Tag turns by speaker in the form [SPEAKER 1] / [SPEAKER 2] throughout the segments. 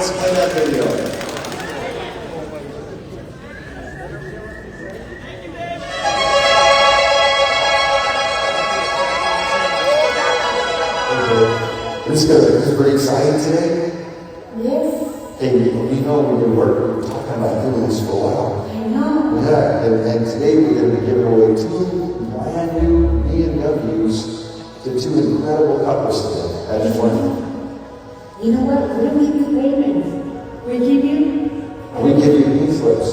[SPEAKER 1] let's play that video. This is pretty exciting today.
[SPEAKER 2] Yes.
[SPEAKER 1] Hey, you know when we were talking about doing this for a while.
[SPEAKER 2] I know.
[SPEAKER 1] Yeah, and today we're going to be giving away 2 brand new BMWs to 2 incredible couples today. That's wonderful.
[SPEAKER 2] You know what? We don't give you payments. We give you
[SPEAKER 1] e-slips.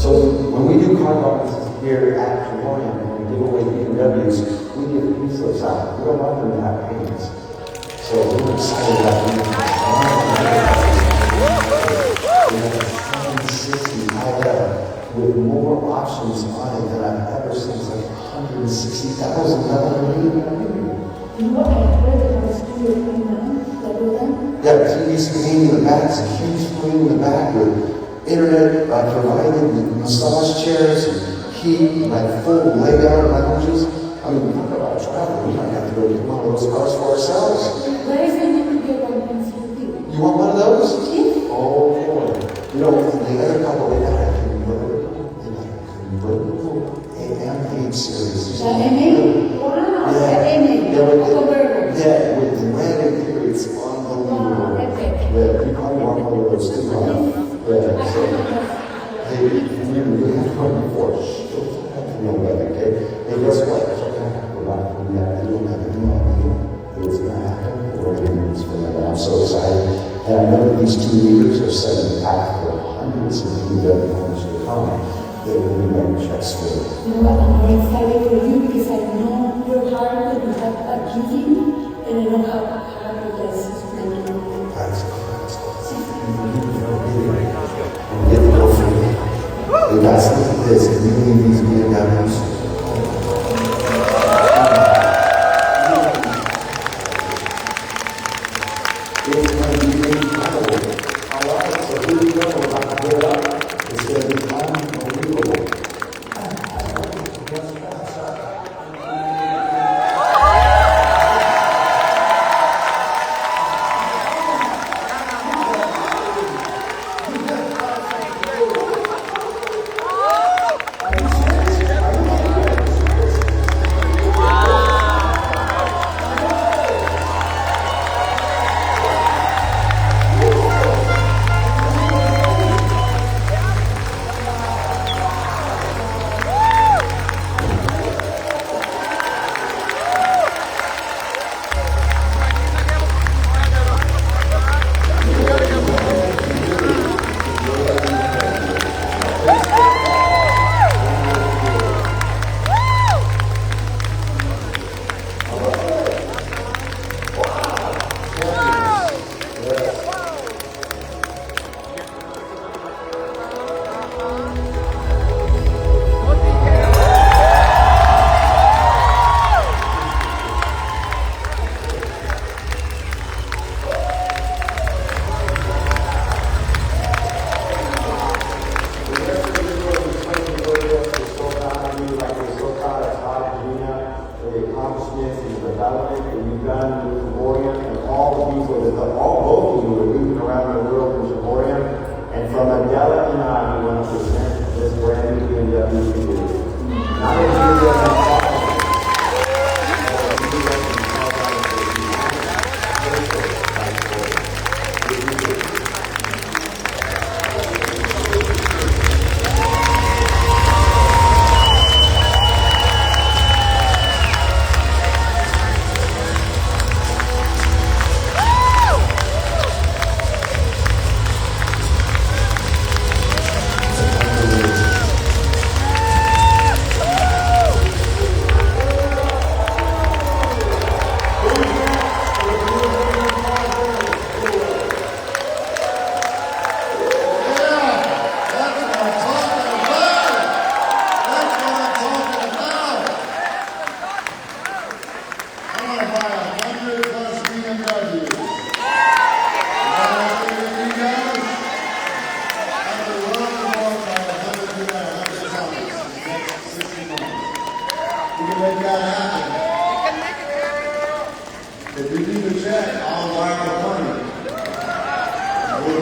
[SPEAKER 1] So when we do car boxes here at Hawaiian, when we give away BMWs, we give e-slips out. We don't want them to have payments. So we're excited about these. We have a 760 IL with more options on it than I've ever seen. It's like $160,000.
[SPEAKER 2] You know what? I heard that I was doing it.
[SPEAKER 1] Yeah, TV screen in the back. It's a huge screen in the back with internet provided, with massage chairs, and heat, like full layout lounges. I mean, talk about travel. We might have to go get one of those cars for ourselves.
[SPEAKER 2] Where is it you get one SUV?
[SPEAKER 1] You want one of those?
[SPEAKER 2] Yeah.
[SPEAKER 1] Oh, boy. You know, the other couple, they got a convertible AM8 series.
[SPEAKER 2] The M8? Wow. The M8.
[SPEAKER 1] Yeah, with the red interior, it's unbelievable.
[SPEAKER 2] Wow, epic.
[SPEAKER 1] Yeah, you probably want one of those too, huh? Yeah, so, hey, you really have one before. You know that, okay? Hey, guess what? We're not going to have to do it. It's going to happen. We're going to do this for that. I'm so excited. And I know that these 2 leaders are setting the path for hundreds of BMW homes to come. They will be writing checks for it.
[SPEAKER 2] You know what? I'm very excited for you because I know your heart and you have a giving, and I know how it does.
[SPEAKER 1] That's awesome. And get the girlfriend. Hey guys, look at this. Can you believe these BMWs? It's going to be incredible. All right, so here we go. We're about to get it up. It's going to be unbelievable.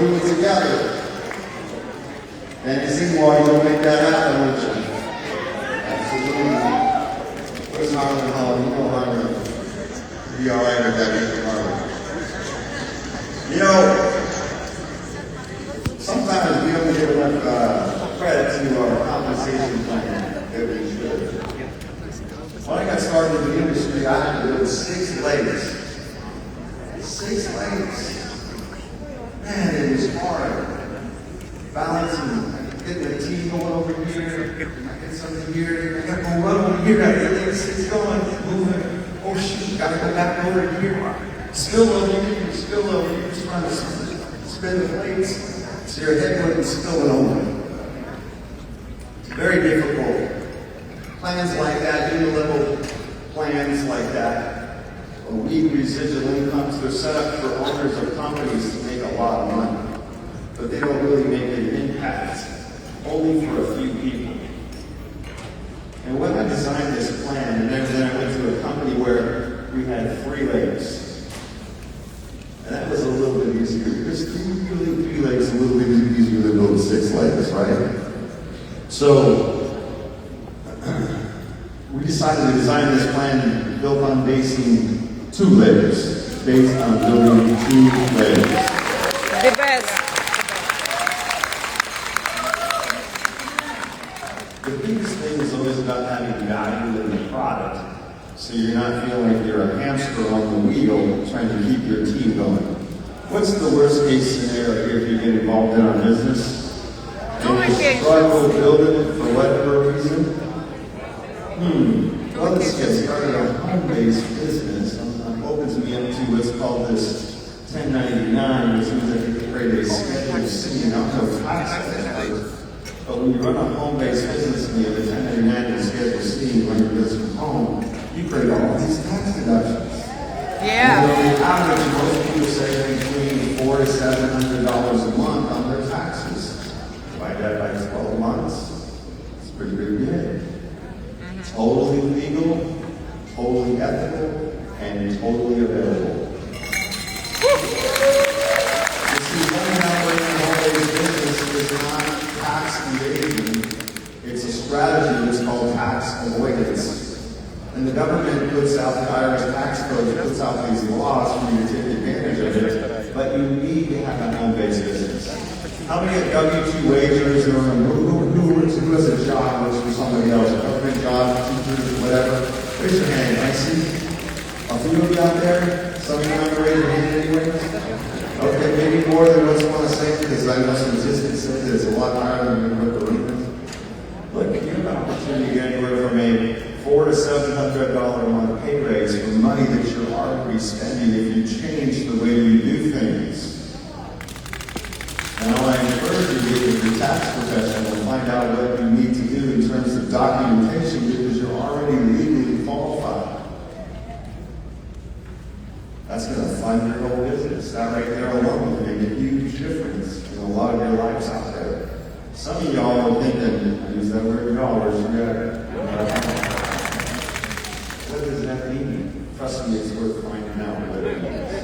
[SPEAKER 1] move it together. And you see why you make that happen, don't you? Absolutely. Where's Harlan Hall? You know Harlan. You'll be all right with that, Mr. Harlan. You know, sometimes we don't give enough credit to our compensation plan that we should. When I got started in the industry, I had to build 6 legs. 6 legs. Man, it was hard. Balancing, getting the team going over here, I get something here, I gotta go run over here, I get leg 6 going, moving. Oh shoot, gotta go back over here. Spill over here, spill over here, just trying to spin the plates so your head wouldn't spill it over. Very difficult. Plans like that, unilevel plans like that, or weak residual incomes, they're set up for owners of companies to make a lot of money, but they don't really make an impact, only for a few people. And when I designed this plan, and then I went to a company where we had 3 legs, and that was a little bit easier. Because 3 legs is a little bit easier than building 6 legs, right? So we decided to design this plan built on basing 2 legs, based on building 2 legs.
[SPEAKER 3] The best.
[SPEAKER 1] The biggest thing is always about having value in the product, so you're not feeling like you're a hamster on the wheel trying to keep your team going. What's the worst case scenario here if you get involved in our business? And you struggle building it for whatever reason? Well, let's get started on home-based business. I'm hoping to be up to what's called this 1099, which means that you can create a schedule C and not no tax effort. But when you run a home-based business and you have a 1099 and Schedule C and run your business from home, you create all these tax deductions.
[SPEAKER 3] Yeah.
[SPEAKER 1] And on the average, most people save between $400 to $700 a month on their taxes. Divide that by 12 months. It's pretty good. Totally legal, totally ethical, and totally available. You see, running operating home-based business is not tax evasion. It's a strategy that's called tax avoidance. And the government puts out, the IRS tax code puts out these laws for you to take advantage of it, but you need to have a home-based business. How many W-2 wagers or who has a job works for somebody else, a government job, teachers, whatever? Raise your hand. I see a few of you out there. Some of you want to raise your hand anyway? Okay, maybe more than what you want to say, because I know some statistics say that it's a lot higher than what the reasons. Look, you have an opportunity to get anywhere from a $400 to $700 a month pay raise for money that you're already spending if you change the way you do things. And I encourage you to get with your tax professional and find out what you need to do in terms of documentation because you're already legally qualified. That's going to fund your whole business. That right there alone will make a huge difference in a lot of your lives out there. Some of y'all are thinking, I use that word y'all, where's what does that mean? Trust me, it's worth finding out what it means.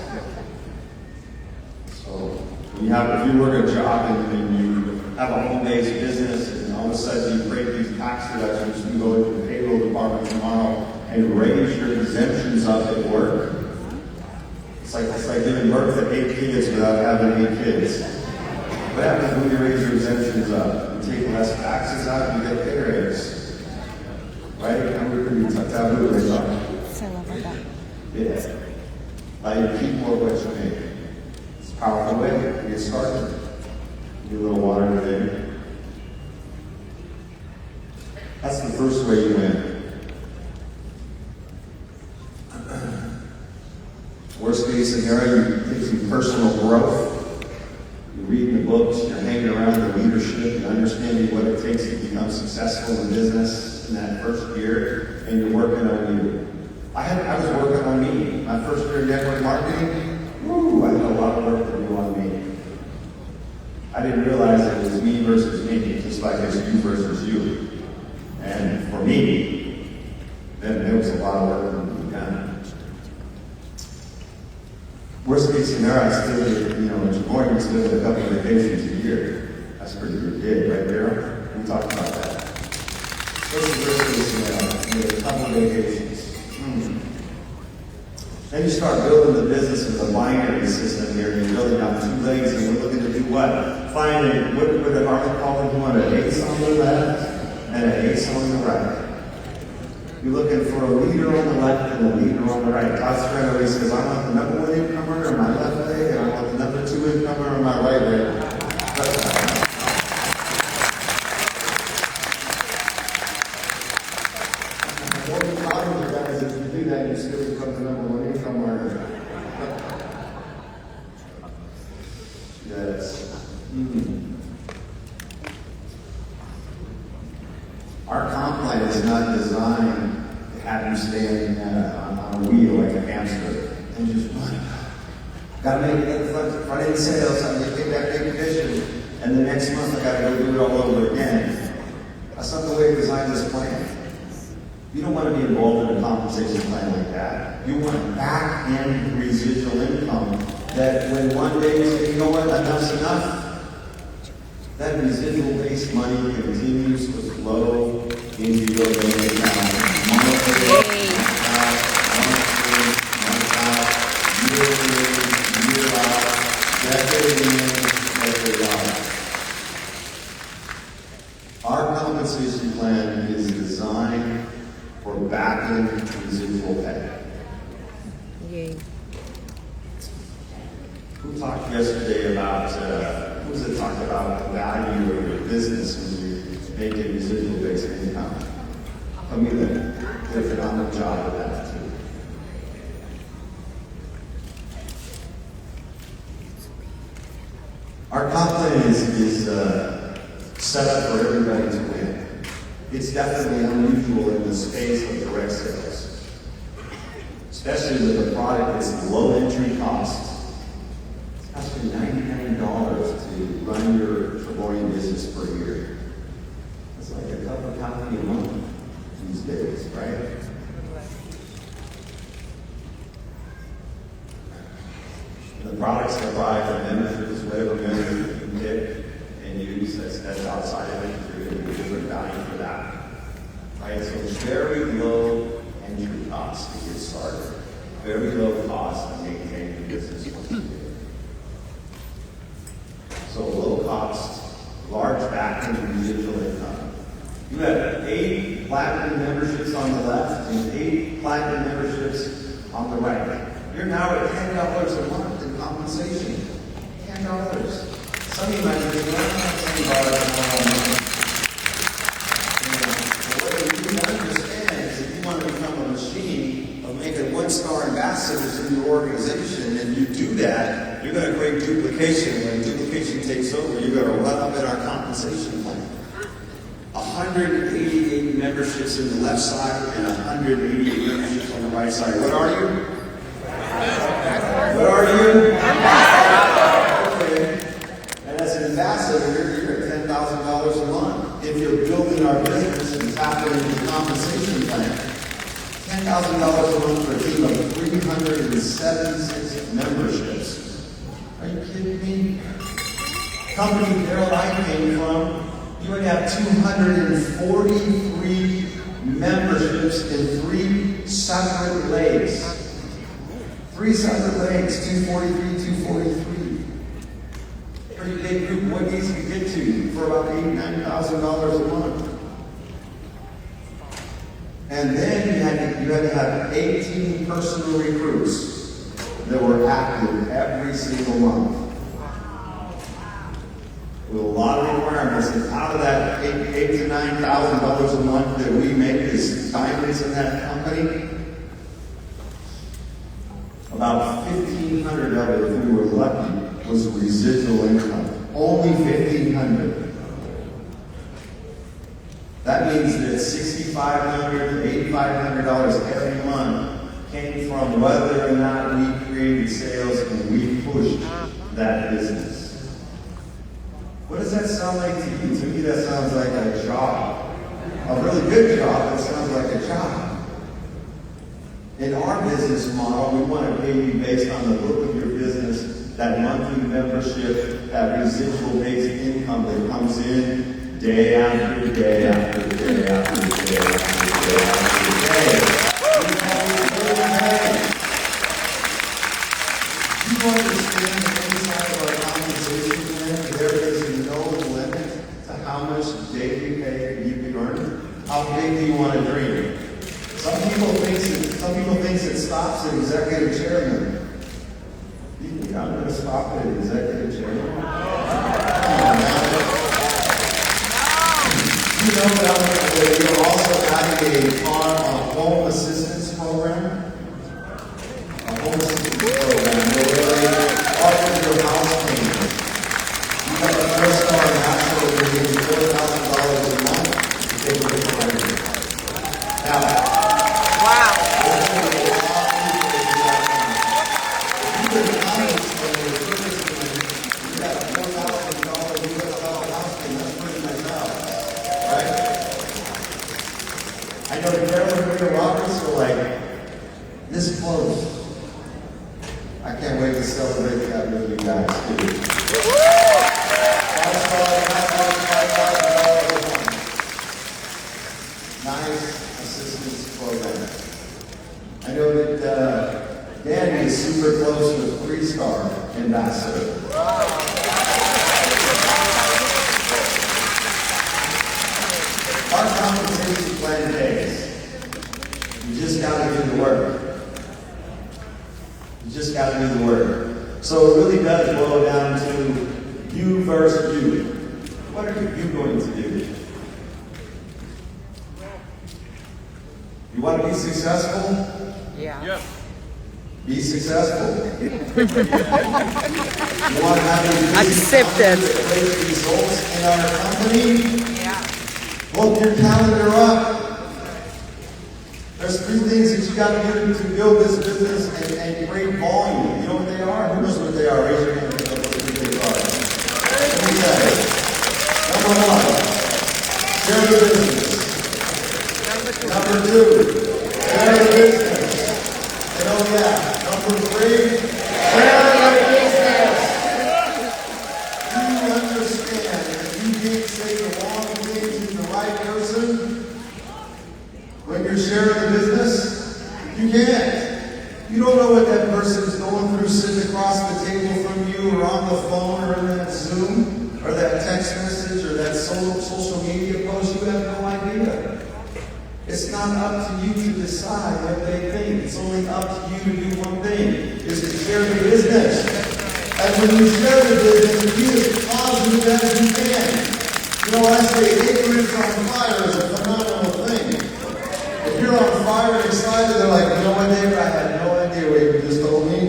[SPEAKER 1] So, if you work a job and you have a home-based business and all of a sudden you break these tax deductions, you go into the payroll department tomorrow and raise your exemptions up at work. It's like giving birth to 8 kids without having 8 kids. What happens when you raise your exemptions up? You take less taxes out and you get pay raise. Right? I'm pretty taboo right now. Yeah. You keep more of what you make. It's a powerful way to get started. Get a little water today. That's the first way you win. Worst case scenario, you take some personal growth. You're reading the books, you're hanging around the leadership, you're understanding what it takes to become successful in business in that first year, and you're working on you. I was working on me. My first year in network marketing, I had a lot of work to do on me. I didn't realize it was me versus me, just like it's you versus you. And for me, then there was a lot of work to be done. Worst case scenario, I still did, it's boring to live with a couple of
[SPEAKER 4] Then you start building the business with a binary system here, and you're building out 2 legs, and you're looking to do what? Find a, what did Harlan call it? You want an ace on the left and an ace on the right. You're looking for a leader on the left and a leader on the right. God's friend always says, I want the number 1 incomer on my left leg, and I want the number 2 incomer on my right leg. You still become the number 1 income earner. Yes. Our comp plan is not designed to have you stand on a wheel like a hamster and just run. Got to make it at the front end sales. I'm going to take that big commission, and the next month I got to go do it all over again. That's not the way we designed this plan. You don't want to be involved in a compensation plan like that. You want back-end residual income that when one day you say, you know what, enough's enough, that residual-based money continues to flow into your bank account. Month out, year out, decade in, decade out. Our compensation plan is designed for back-end residual pay.
[SPEAKER 3] Yay.
[SPEAKER 4] Who talked yesterday about, who was it talked about the value of your business when you make a residual-based income? Camila did a phenomenal job of that too. Our comp plan is set up for everybody to win. It's definitely unusual in the space of direct sales, especially with a product that's low entry cost. It's costing $99 to run your Trevorian business per year. It's like a cup of coffee a month these days, right? The products are buy for memberships, whatever membership you can pick and use that's outside of it. You're going to get a different value for that. Right? So it's very low entry cost to get started. Very low cost to maintain your business once you do it. So low cost, large back-end residual income. You have 8 platinum memberships on the left and 8 platinum memberships on the right. You're now at $10 a month in compensation. $10. Some of you might be saying, $10 a month. One-star ambassadors in your organization, and you do that, you're going to create duplication. When duplication takes over, you're going to run up in our compensation plan. 188 memberships in the left side and 188 memberships on the right side. What are you? What are you? Okay. And as an ambassador, you're at $10,000 a month. If you're building our business and tapping into the compensation plan, $10,000 a month for a team of 376 memberships. Are you kidding me? Company Carol I came from, you would have 243 memberships in 3 separate legs. 3 separate legs, 243, 243. Pretty big group, what easy to get to for about $89,000 a month. And then you had to have 18 personal recruits that were active every single month. With a lot of requirements, and out of that $8,000 to $9,000 a month that we make as diamonds in that company, about 1,500 of it, if we were lucky, was residual income. Only 1,500. That means that $6,500 to $8,500 every month came from whether or not we created sales and we pushed that business. What does that sound like to you? To me, that sounds like a job. A really good job, that sounds like a job. In our business model, we want to pay you based on the book of your business, that monthly membership, that residual-based income that comes in day after day after day after day after day after day. We call it day. understand that inside of our compensation plan, there is no limit to how much daily pay you can earn? How big do you want to dream? Some people think it stops at executive chairman. You think I'm going to stop at executive chairman? Come on, man. You know that you're also adding a home assistance program? A home assistance program where they offer your house payments. You got a 4-star national where you get $4,000 a month to take care of your Now,
[SPEAKER 3] Wow.
[SPEAKER 4] I know Carolyn and Roberts are like this close. I can't wait to celebrate that with you guys too. Nice assistance program. I know that Danny is super close to a 3-star ambassador. Our compensation plan pays. You just got to do the work. You just got to do the work. So it really does boil down to you versus you. What are you going to do? You want to be successful?
[SPEAKER 3] Yeah.
[SPEAKER 5] Yep.
[SPEAKER 4] Be successful. You want to have
[SPEAKER 3] Accepted.
[SPEAKER 4] great results in our company?
[SPEAKER 3] Yeah.
[SPEAKER 4] Hold your calendar up. There's 3 things that you got to do to build this business and create volume. You know what they are? Who knows what they are? Raise your hand if you know what they are. Let me say. Number 1, share the business. Number 2, share the business. And oh yeah, number 3, share the business. Do you understand that you can't say the wrong thing to the right person when you're sharing the business? You can't. You don't know what that person is going through sitting across the table from you or on the phone or in that Zoom or that text message or that social media post. You have no idea. It's not up to you to decide what they think. It's only up to you to do one thing, is to share the business. And when you share the business, be as positive as you can. You know, I say ignorance on fire is a phenomenal thing. If you're on fire and excited, they're like, you know what, David, I had no idea what you just told me,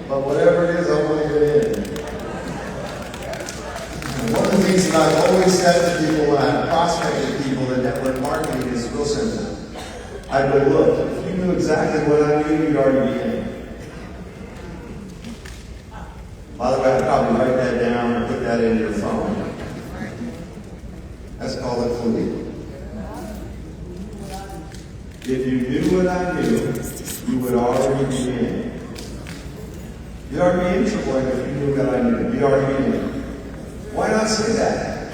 [SPEAKER 4] but whatever it is, I want to get in. One of the things that I've always said to people when I've prospected people in network marketing is real simple. I go, look, if you knew exactly what I knew, you'd already be in. By the way, I'd probably write that down and put that in your phone. That's called a clue. If you knew what I knew, you would already be in. You'd already be in trouble if you knew what I knew. You'd already be in. Why not say that?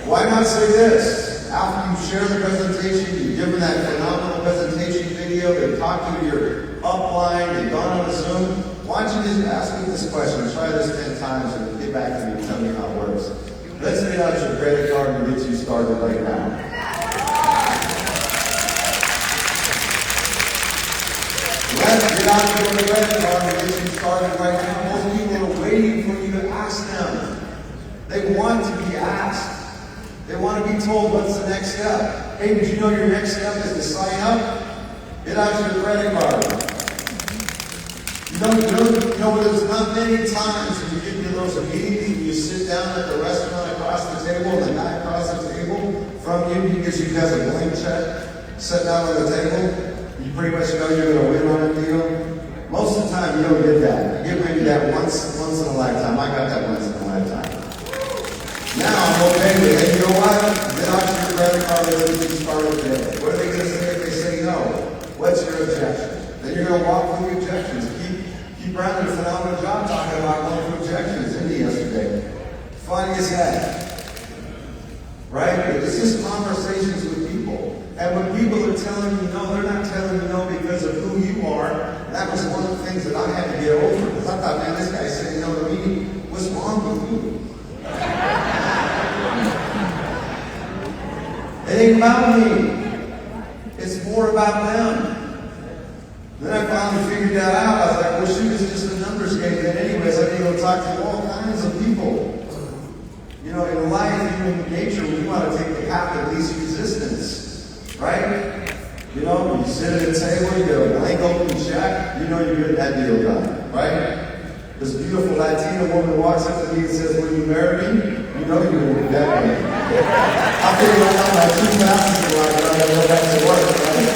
[SPEAKER 4] Why not say this? After you share the presentation, you've given that phenomenal presentation video, they've talked to your upline, they've gone on a Zoom. Why don't you just ask me this question? Try this 10 times and get back to me and tell me how it works. Let's get out your credit card and get you started right now. Let's get out your credit card and get you started right now. Most people are waiting for you to ask them. They want to be asked. They want to be told what's the next step. Hey, did you know your next step is to sign up? Get out your credit card. You know, there's not many times when you get into those meetings and you sit down at the restaurant across the table and the guy across the table from you because you has a blank check sitting out on the table. You pretty much know you're going to win on a deal. Most of the time, you don't get that. You get maybe that once in a lifetime. I got that once in a lifetime. Now I'm okay with it. You know what? Get out your credit card and let's get started today. What are they going to say if they say no? What's your objection? Then you're going to walk through the objections. Keep Brandon a phenomenal job talking about going through objections. Indy yesterday. Funny as heck. Right? It's just conversations with people. And when people are telling you no, they're not telling you no because of who you are. That was one of the things that I had to get over because I thought, man, this guy's saying no to me. What's wrong with me? It ain't about me. It's more about them. Then I finally figured that out. I was like, well, shoot, it's just a numbers game. Then anyways, I need to go talk to all kinds of people. You know, in life, even in nature, we want to take the path of least resistance. Right? You know, you sit at a table, you get a blank open check, you know you're getting that deal done. Right? This beautiful Latina woman walks up to me and says, will you marry me? You know you're going to do that man. I figured out my 2 classes in life, and I'm going to go back to work, right?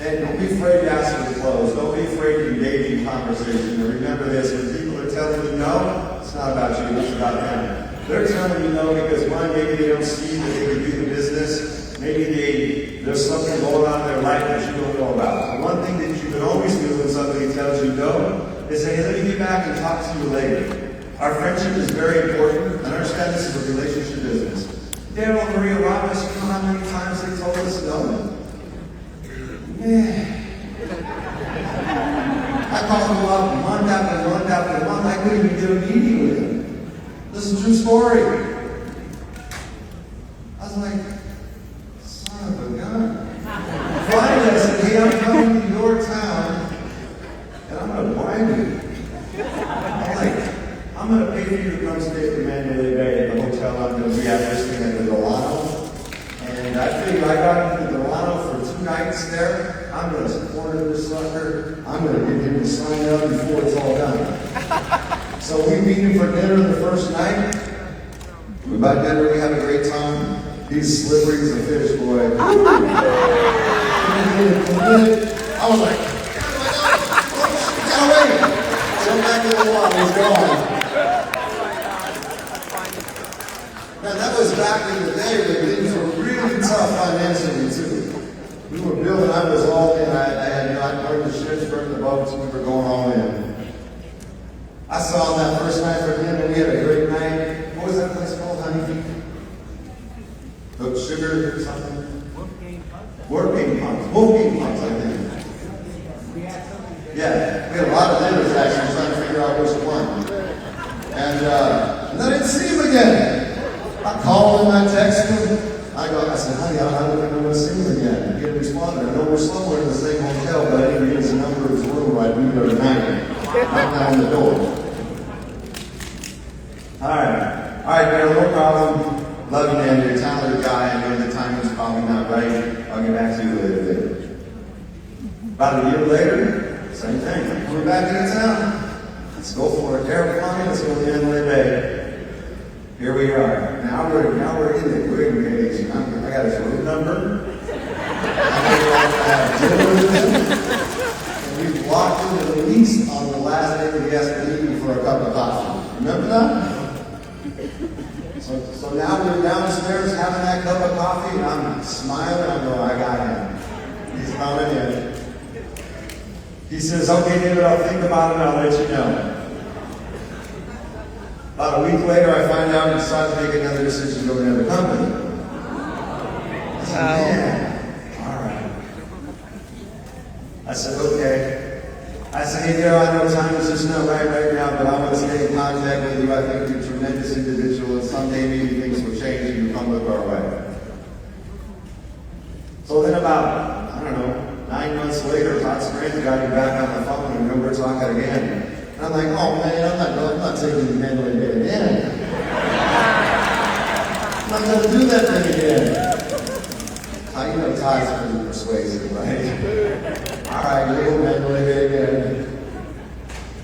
[SPEAKER 4] And don't be afraid to ask for the close. Don't be afraid to engage in conversation. And remember this, when people are telling you no, it's not about you, it's about them. They're telling you no because one, maybe they don't see that they can do the business. Maybe there's something going on in their life that you don't know about. The one thing that you can always do when somebody tells you no is say, hey, let me get back and talk to you later. Our friendship is very important, and understand this is a relationship business. Daryl and Maria Roberts, you know how many times they told us no? Yeah. I called him up month after month after month. I couldn't even get a meeting with him. This is a true story. I was like, son of a gun. Finally, I said, hey, I'm coming to your town, and I'm going to blind you. I'm like, I'm going to pay for you to come stay at the Mandalay Bay at the hotel I'm going to be at this thing at the Delano. And I figured I got into the Delano for 2 nights there. I'm going to support this sucker. I'm going to get him to sign up before it's all done. So we meet him for dinner the first night. By dinner, we have a great time. He's slippery as a fish, boy. I was like, get away! Jump back in the water, he's gone. Man, that was back in the day when things were really tough financially, too. We were building, I was all in. I had not burned the ships, burned the boats, we were going all in. I saw him that first night for dinner, we had a great night. What was that place called, honey? Hook Sugar or something? Wolfgang Punks, I think. Yeah, we had a lot of dinners actually, trying to figure out which one. And then I didn't see him again. I called him, I texted him. I said, honey, I don't think I'm going to see him again. He didn't respond. I know we're somewhere in the same hotel, but I didn't get his number of his room right. We go tonight. Knock on the door. All right, Daryl, no problem. Love you, man. You're a talented guy. I know the timing's probably not right. I'll get back to you later. About a year later, same thing. I'm coming back into town. Let's go for it. Daryl, come on in. Let's go to the Mandalay Bay. Here we are. Now we're in it. We're engaged. I got his room number. And we walked in at least on the last day that he asked to meet me for a cup of coffee. Remember that? So now we're downstairs having that cup of coffee, and I'm smiling. I'm going, I got him. He's coming in. He says, okay, David, I'll think about it and I'll let you know. About a week later, I find out he decided to make another decision to go to another company. I said, man, all right. I said, okay. I said, hey, Daryl, I know time is just not right now, but I want to stay in contact with you. I think you're a tremendous individual, and someday maybe things will change and you come look our way. So then about, I don't know, 9 months later, Todd Strange got me back on the phone, and we're talking again. And I'm like, oh man, I'm not taking the Mandalay Bay again. I'm not going to do that thing again. You know Todd's pretty persuasive, right? All right, little Mandalay Bay again.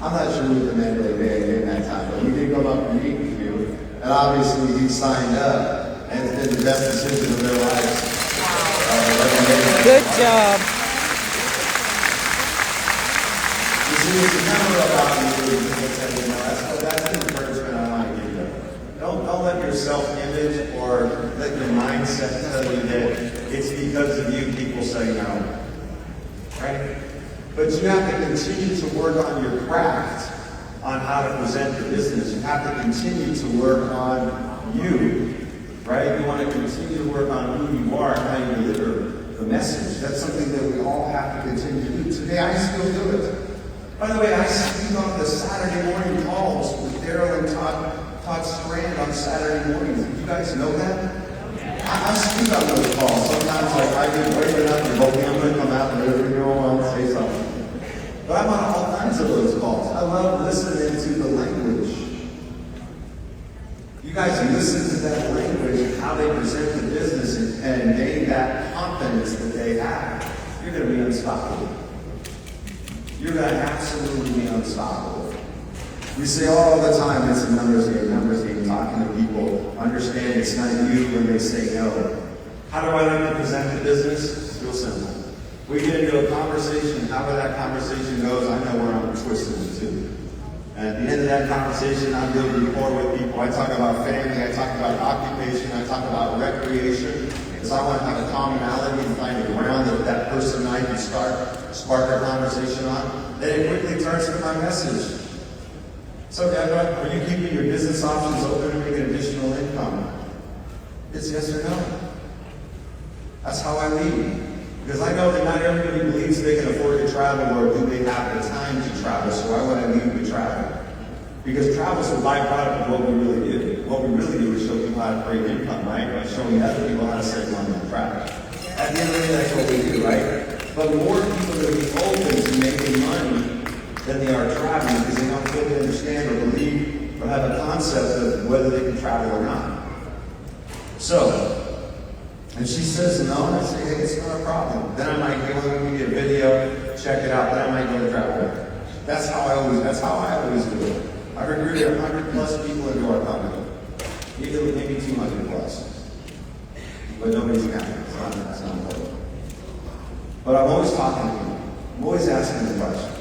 [SPEAKER 4] I'm not sure we were the Mandalay Bay again that time, but we did come up and meet with you. And obviously he signed up, and it's been the best decision of their lives.
[SPEAKER 3] Good job.
[SPEAKER 4] You see, it's never about you. That's the encouragement I want to give you. Don't let your self-image or let your mindset tell you that it's because of you people say no. Right? But you have to continue to work on your craft, on how to present your business. You have to continue to work on you. Right? You want to continue to work on who you are and how you deliver the message. That's something that we all have to continue to do. Today, I still do it. By the way, I speak on the Saturday morning calls with Daryl and Todd Strand on Saturday mornings. Did you guys know that? I speak on those calls. Sometimes I get brave enough and hoping I'm going to come out and I'll say something. But I'm on all kinds of those calls. I love listening to the language. You guys listen to that language, how they present the business and gain that confidence that they have. You're going to be unstoppable. You're going to absolutely be unstoppable. We say all the time, it's a numbers game, talking to people. Understand it's not you when they say no. How do I like to present the business? It's real simple. We get into a conversation, however that conversation goes, I know where I'm twisting it to. And at the end of that conversation, I'm building rapport with people. I talk about family, I talk about occupation, I talk about recreation, because I want to have a commonality and find a ground that person and I can spark a conversation on. Then it quickly turns to my message. So, Deborah, are you keeping your business options open to make an additional income? It's yes or no. That's how I lead. Because I know that not everybody believes they can afford to travel or do they have the time to travel. So why would I lead with travel? Because travel is a byproduct of what we really do. What we really do is show people how to create income, right? By showing other people how to save money on travel. At the end of the day, that's what we do, right? But more people are going to be open to making money than they are traveling because they don't fully understand or believe or have a concept of whether they can travel or not. So, and she says no, and I say, hey, it's not a problem. Then I might go and give you a video, check it out, then I might go to travel. That's how I always do it. I recruited 100 plus people into our company. Maybe 200 plus. But nobody's counting. It's not important. But I'm always talking to them. I'm always asking them questions.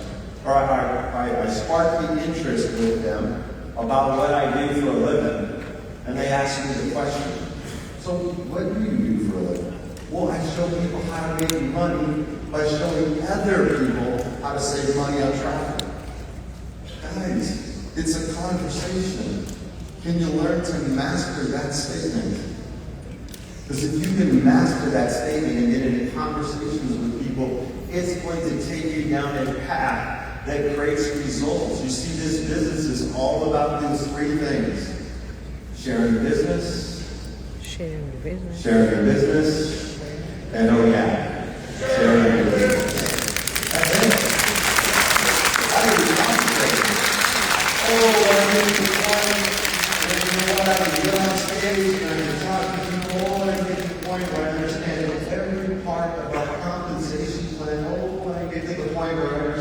[SPEAKER 4] Or I spark the interest with them about what I do for a living, and they ask me the question, so what do you do for a living? Well, I show people how to make money by showing other people how to save money on travel. Guys, it's a conversation. Can you learn to master that statement? Because if you can master that statement and get into conversations with people, it's going to take you down a path that creates results. You see, this business is all about these three things. Sharing business, and oh yeah, sharing business. That's it. That is concentrated. I get the point, and you know what, I can get on stage and I can talk to people, and I get to the point where I understand every part of our compensation plan. I get to the point where I